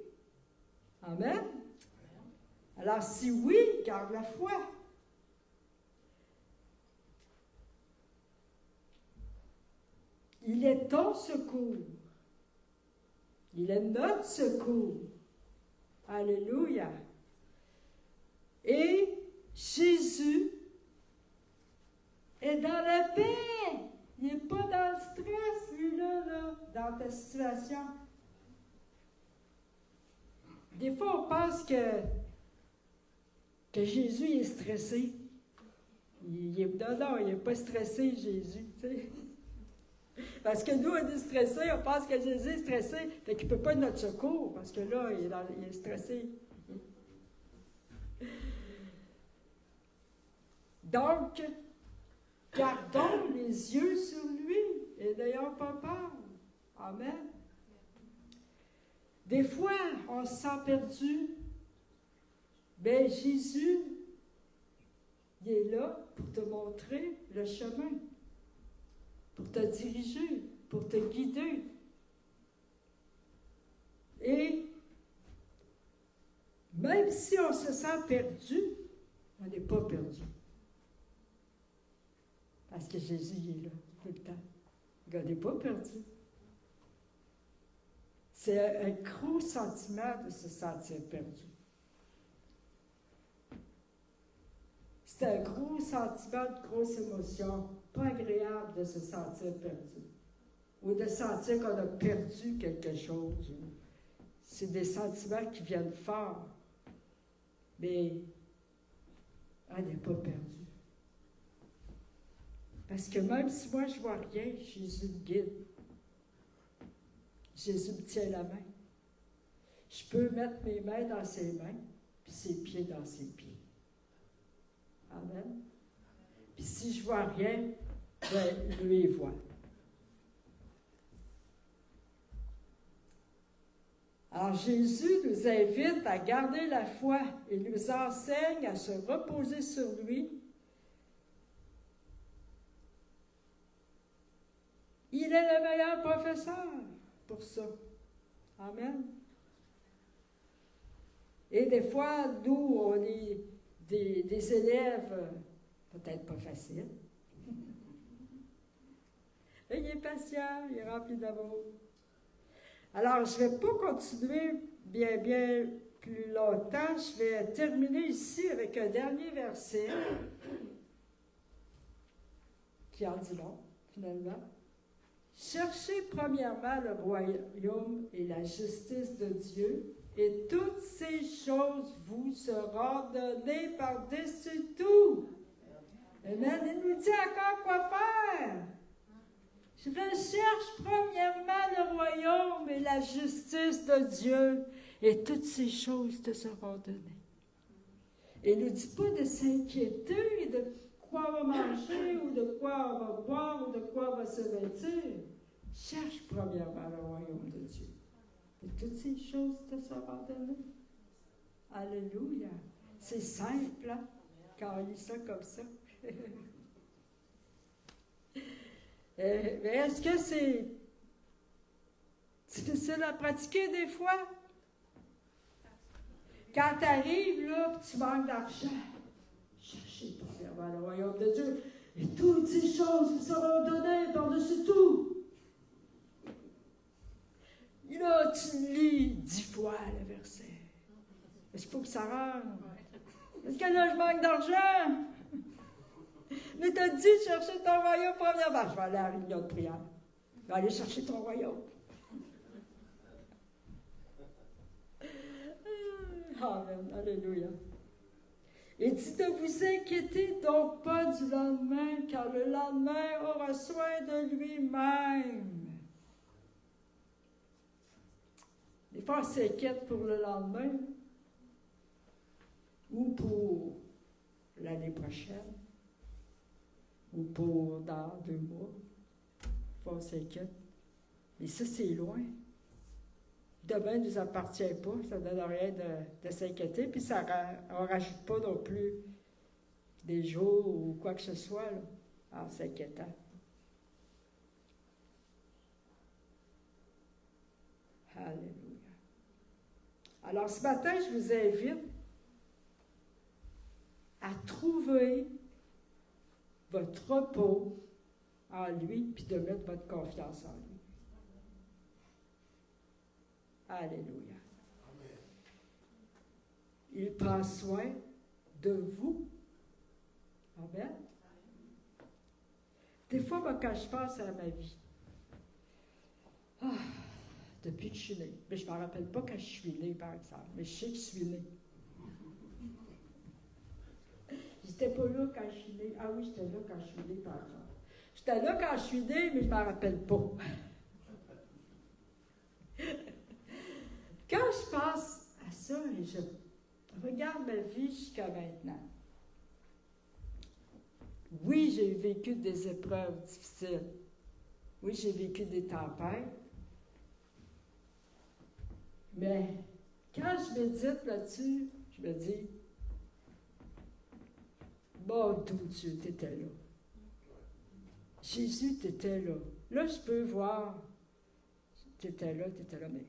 Amen. Alors si oui, garde la foi. Il est ton secours. Il est notre secours. Alléluia. Et Jésus est dans la paix. Il n'est pas dans le stress, lui-là, dans ta situation. Des fois, on pense que Jésus est stressé. Non, il n'est pas stressé, Jésus. T'sais. Parce que nous, on est stressés, on pense que Jésus est stressé, fait qu'il ne peut pas être notre secours, parce que là, il est stressé. Donc, gardons les yeux sur lui et n'ayons pas peur. Amen. Des fois, on se sent perdu. Mais Jésus, il est là pour te montrer le chemin, pour te diriger, pour te guider. Et même si on se sent perdu, on n'est pas perdu. Parce que Jésus est là tout le temps. On n'est pas perdu. C'est un gros sentiment de se sentir perdu. C'est un gros sentiment, une grosse émotion, pas agréable de se sentir perdu. ou de sentir qu'on a perdu quelque chose. C'est des sentiments qui viennent forts. Mais on n'est pas perdu. Parce que même si moi je ne vois rien, Jésus me guide. Jésus me tient la main. Je peux mettre mes mains dans ses mains, puis ses pieds dans ses pieds. Amen. Puis si je ne vois rien, ben, lui, il voit. Alors Jésus nous invite à garder la foi et nous enseigne à se reposer sur lui. Il est le meilleur professeur pour ça. Amen. Et des fois, nous, on est des élèves peut-être pas faciles. Et il est patient, il est rempli d'amour. Alors, je ne vais pas continuer bien plus longtemps. Je vais terminer ici avec un dernier verset qui en dit long, finalement. Cherchez premièrement le royaume et la justice de Dieu, et toutes ces choses vous seront données par-dessus tout. Amen. Il nous dit encore quoi faire. Je recherche premièrement le royaume et la justice de Dieu, et toutes ces choses te seront données. Et il ne dit pas de s'inquiéter de quoi on va manger, ou de quoi on va boire, ou de quoi on va se vêtir. Cherche premièrement le royaume de Dieu. Et toutes ces choses te seront données. Alléluia. C'est simple, hein, quand on lit ça comme ça. Mais est-ce que c'est difficile à pratiquer des fois? Quand tu arrives, là, tu manques d'argent, cherchez premièrement le royaume de Dieu, et toutes ces choses vous seront données par-dessus tout. Et là, tu lis 10 fois le verset. Est-ce qu'il faut que ça rentre? Est-ce que là, je manque d'argent? Mais t'as dit de chercher ton royaume premièrement. Je vais aller à la réunion de prière. Je vais aller chercher ton royaume. Amen. Alléluia. Et dit ne vous inquiétez donc pas du lendemain, car le lendemain aura soin de lui-même. Des fois, on s'inquiète pour le lendemain ou pour l'année prochaine ou pour dans 2 mois. Des fois, on s'inquiète. Mais ça, c'est loin. Demain ne nous appartient pas. Ça ne donne rien de s'inquiéter. Puis ça, on ne rajoute pas non plus des jours ou quoi que ce soit là, en s'inquiétant. Alléluia. Alors, ce matin, je vous invite à trouver votre repos en lui, puis de mettre votre confiance en lui. Alléluia. Amen. Il prend soin de vous. Amen. Des fois, moi, quand je pense à ma vie, depuis que je suis née, mais je ne me rappelle pas quand je suis née, par exemple, mais je sais que je suis née. J'étais pas là quand je suis née. Ah oui, j'étais là quand je suis née, par exemple. J'étais là quand je suis née, mais je ne m'en rappelle pas. Quand je pense à ça et je regarde ma vie jusqu'à maintenant, oui, j'ai vécu des épreuves difficiles. Oui, j'ai vécu des tempêtes. Mais quand je médite là-dessus, je me dis, bon Dieu, tu étais là. Jésus, tu étais là. Là, je peux voir, tu étais là, mais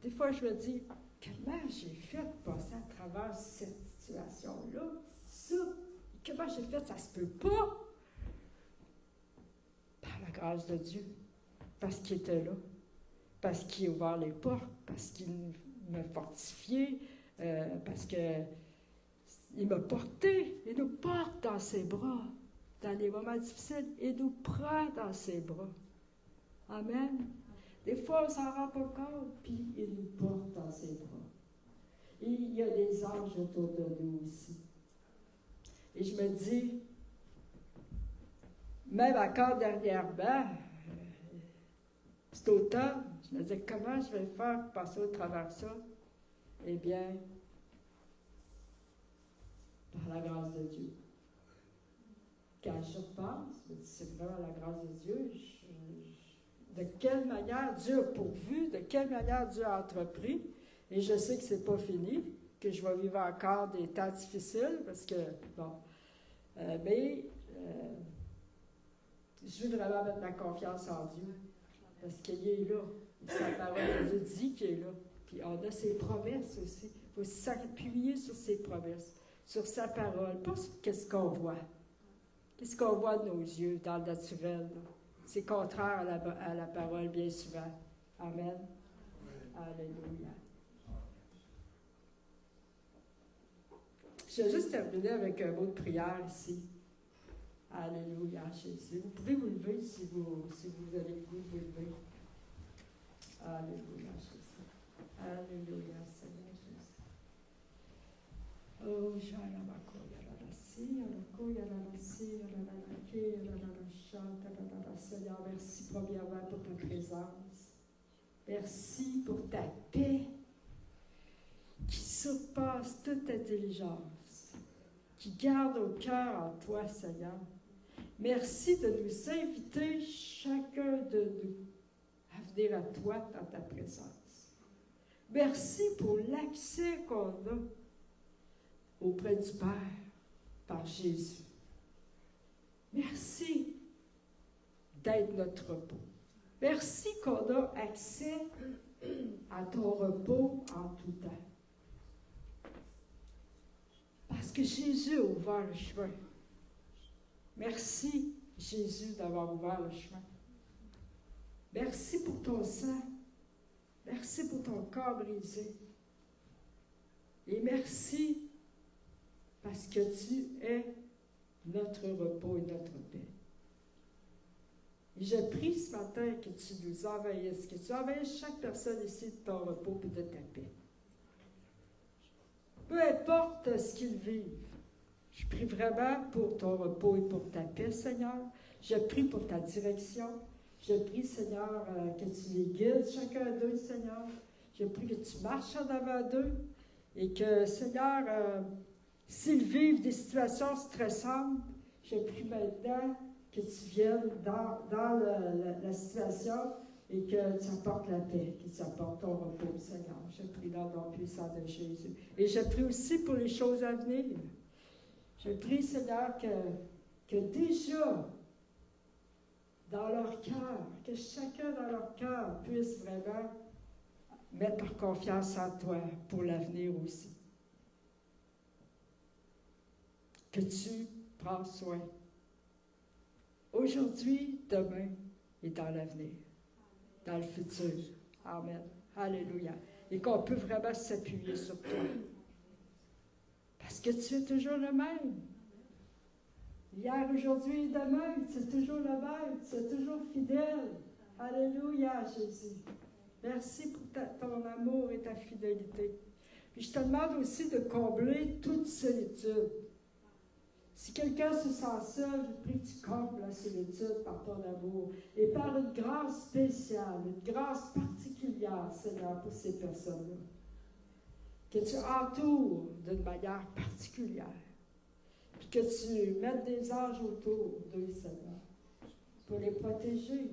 des fois, je me dis, comment j'ai fait pour passer à travers cette situation-là? Ça, comment j'ai fait? Ça se peut pas. Par la grâce de Dieu. Parce qu'il était là. Parce qu'il a ouvert les portes. Parce qu'il m'a fortifié. Parce qu'il m'a porté. Il nous porte dans ses bras. Dans les moments difficiles. Il nous prend dans ses bras. Amen. Des fois, on ne s'en rend pas compte, puis il nous porte dans ses bras. Et il y a des anges autour de nous aussi. Et je me dis, même encore dernièrement, cet automne, je me disais, comment je vais faire pour passer au travers de ça? Eh bien, par la grâce de Dieu. Quand je pense, je me dis, c'est vraiment la grâce de Dieu. De quelle manière Dieu a pourvu, de quelle manière Dieu a entrepris. Et je sais que ce n'est pas fini, que je vais vivre encore des temps difficiles, parce que, bon, je veux vraiment mettre ma confiance en Dieu, parce qu'il est là. Sa parole nous dit qu'il est là. Puis on a ses promesses aussi. Il faut s'appuyer sur ses promesses, sur sa parole, pas sur qu'est-ce qu'on voit. Qu'est-ce qu'on voit de nos yeux dans le naturel, là? C'est contraire à la parole, bien souvent. Amen. Alléluia. Je vais juste terminer avec un mot de prière ici. Alléluia, Jésus. Vous pouvez vous lever si vous avez le goût de vous lever. Alléluia, Jésus. Alléluia, Seigneur Jésus. Oh, Seigneur, merci premièrement pour ta présence. Merci pour ta paix qui surpasse toute intelligence, qui garde au cœur en toi, Seigneur. Merci de nous inviter, chacun de nous, à venir à toi dans ta présence. Merci pour l'accès qu'on a auprès du Père par Jésus. Merci d'être notre repos. Merci qu'on a accès à ton repos en tout temps. Parce que Jésus a ouvert le chemin. Merci, Jésus, d'avoir ouvert le chemin. Merci pour ton sang. Merci pour ton corps brisé. Et merci parce que tu es notre repos et notre paix. Et je prie ce matin que tu nous envahisses, que tu envahisses chaque personne ici de ton repos et de ta paix. Peu importe ce qu'ils vivent, je prie vraiment pour ton repos et pour ta paix, Seigneur. Je prie pour ta direction. Je prie, Seigneur, que tu les guides, chacun d'eux, Seigneur. Je prie que tu marches en avant d'eux et que, Seigneur, s'ils vivent des situations stressantes, je prie maintenant que tu viennes dans la situation et que tu apportes la paix, que tu apportes ton repos, Seigneur. Je prie dans le nom puissant de Jésus. Et je prie aussi pour les choses à venir. Je prie, Seigneur, que déjà, dans leur cœur, que chacun dans leur cœur puisse vraiment mettre leur confiance en toi pour l'avenir aussi. Que tu prends soin. Aujourd'hui, demain et dans l'avenir. Dans le futur. Amen. Alléluia. Et qu'on peut vraiment s'appuyer sur toi. Parce que tu es toujours le même. Hier, aujourd'hui et demain, tu es toujours le même. Tu es toujours fidèle. Alléluia, Jésus. Merci pour ton amour et ta fidélité. Puis je te demande aussi de combler toute solitude. Si quelqu'un se sent seul, je prie que tu combles la solitude par ton amour et par une grâce spéciale, une grâce particulière, Seigneur, pour ces personnes-là. Que tu entoures d'une manière particulière. Puis que tu mettes des anges autour d'eux, Seigneur, pour les protéger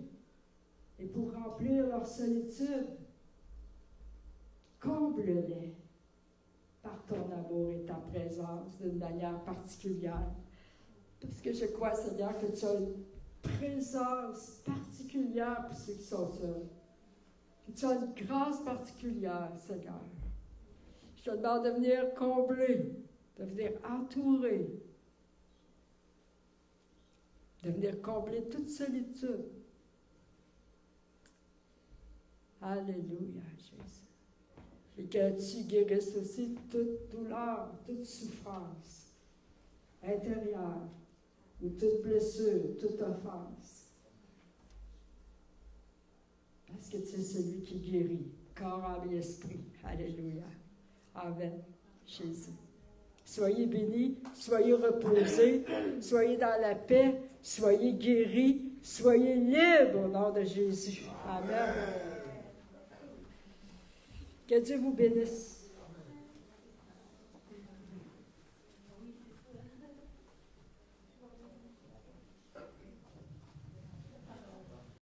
et pour remplir leur solitude. Comble-les par ton amour et ta présence d'une manière particulière. Parce que je crois, Seigneur, que tu as une présence particulière pour ceux qui sont seuls. Que tu as une grâce particulière, Seigneur. Je te demande de venir combler, de venir entourer, de venir combler toute solitude. Alléluia, Jésus. Et que tu guérisses aussi toute douleur, toute souffrance intérieure, ou toute blessure, toute offense. parce que tu es celui qui guérit, corps, âme et esprit. Alléluia. Amen. Jésus. Soyez bénis, soyez reposés, soyez dans la paix, soyez guéris, soyez libres au nom de Jésus. Amen. Que Dieu vous bénisse.